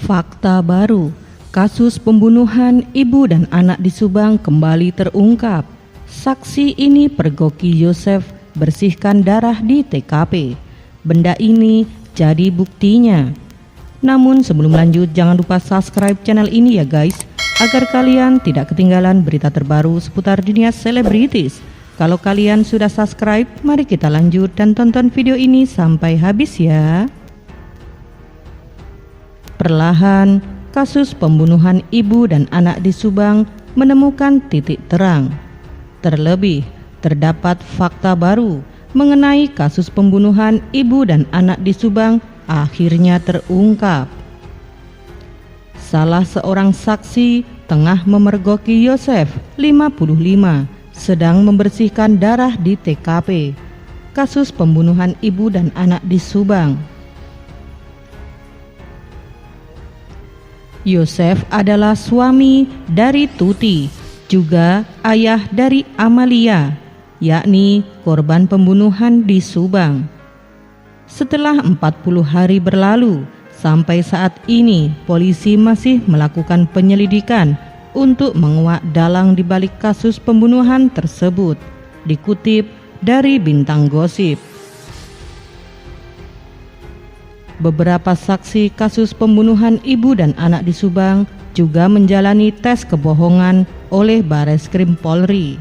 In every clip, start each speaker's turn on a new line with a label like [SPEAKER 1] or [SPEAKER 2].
[SPEAKER 1] Fakta baru, kasus pembunuhan ibu dan anak di Subang kembali terungkap. Saksi ini pergoki Yosef bersihkan darah di TKP. Benda ini jadi buktinya. Namun sebelum lanjut, jangan lupa subscribe channel ini ya guys, agar kalian tidak ketinggalan berita terbaru seputar dunia selebritis. Kalau kalian sudah subscribe, mari kita lanjut dan tonton video ini sampai habis ya. Perlahan, kasus pembunuhan ibu dan anak di Subang menemukan titik terang. Terlebih, terdapat fakta baru mengenai kasus pembunuhan ibu dan anak di Subang akhirnya terungkap. Salah seorang saksi tengah memergoki Yosef, 55, sedang membersihkan darah di TKP. Kasus pembunuhan ibu dan anak di Subang. Yosef adalah suami dari Tuti, juga ayah dari Amalia, yakni korban pembunuhan di Subang. Setelah 40 hari berlalu, sampai saat ini polisi masih melakukan penyelidikan untuk menguak dalang di balik kasus pembunuhan tersebut, dikutip dari Bintang Gosip. Beberapa saksi kasus pembunuhan ibu dan anak di Subang juga menjalani tes kebohongan oleh Bareskrim Polri.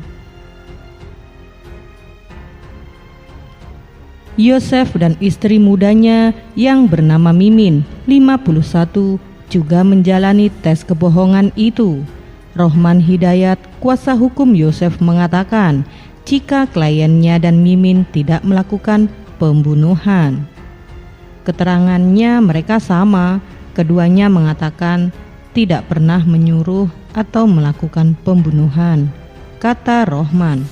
[SPEAKER 1] Yosef dan istri mudanya yang bernama Mimin, 51, juga menjalani tes kebohongan itu. Rohman Hidayat, kuasa hukum Yosef, mengatakan jika kliennya dan Mimin tidak melakukan pembunuhan. Keterangannya mereka sama, keduanya mengatakan tidak pernah menyuruh atau melakukan pembunuhan, kata Rohman.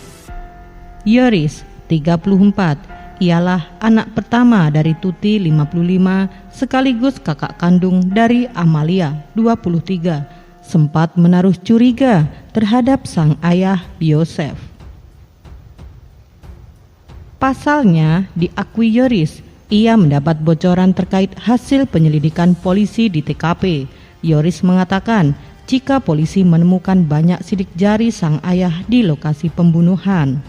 [SPEAKER 1] Yoris, 34, ialah anak pertama dari Tuti, 55, sekaligus kakak kandung dari Amalia, 23, sempat menaruh curiga terhadap sang ayah Yosef. Pasalnya, diakui Yoris, ia mendapat bocoran terkait hasil penyelidikan polisi di TKP. Yoris mengatakan jika polisi menemukan banyak sidik jari sang ayah di lokasi pembunuhan.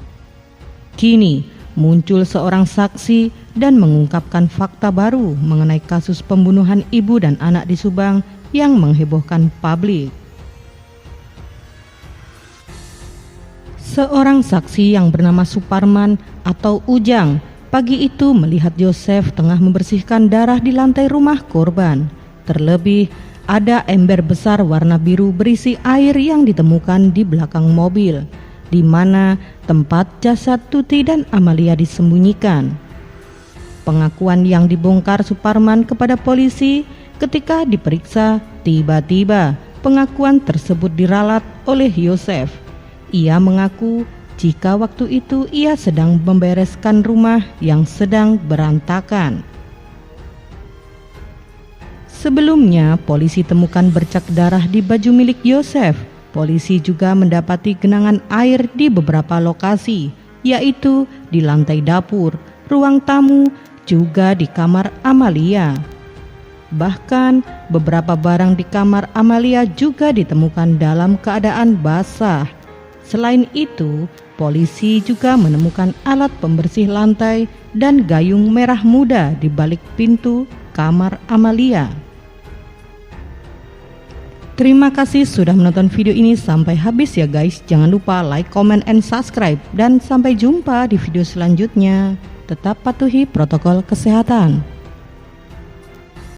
[SPEAKER 1] Kini muncul seorang saksi dan mengungkapkan fakta baru mengenai kasus pembunuhan ibu dan anak di Subang yang menghebohkan publik. Seorang saksi yang bernama Suparman atau Ujang pagi itu melihat Yosef tengah membersihkan darah di lantai rumah korban. Terlebih, ada ember besar warna biru berisi air yang ditemukan di belakang mobil, di mana tempat jasad Tuti dan Amalia disembunyikan. Pengakuan yang dibongkar Suparman kepada polisi ketika diperiksa, tiba-tiba pengakuan tersebut diralat oleh Yosef. Ia mengaku jika waktu itu ia sedang membereskan rumah yang sedang berantakan. Sebelumnya, polisi temukan bercak darah di baju milik Yosef. Polisi juga mendapati genangan air di beberapa lokasi, yaitu di lantai dapur, ruang tamu, juga di kamar Amalia. Bahkan, beberapa barang di kamar Amalia juga ditemukan dalam keadaan basah. Selain itu, polisi juga menemukan alat pembersih lantai dan gayung merah muda di balik pintu kamar Amalia. Terima kasih sudah menonton video ini sampai habis ya guys. Jangan lupa like, comment, and subscribe. Dan sampai jumpa di video selanjutnya. Tetap patuhi protokol kesehatan.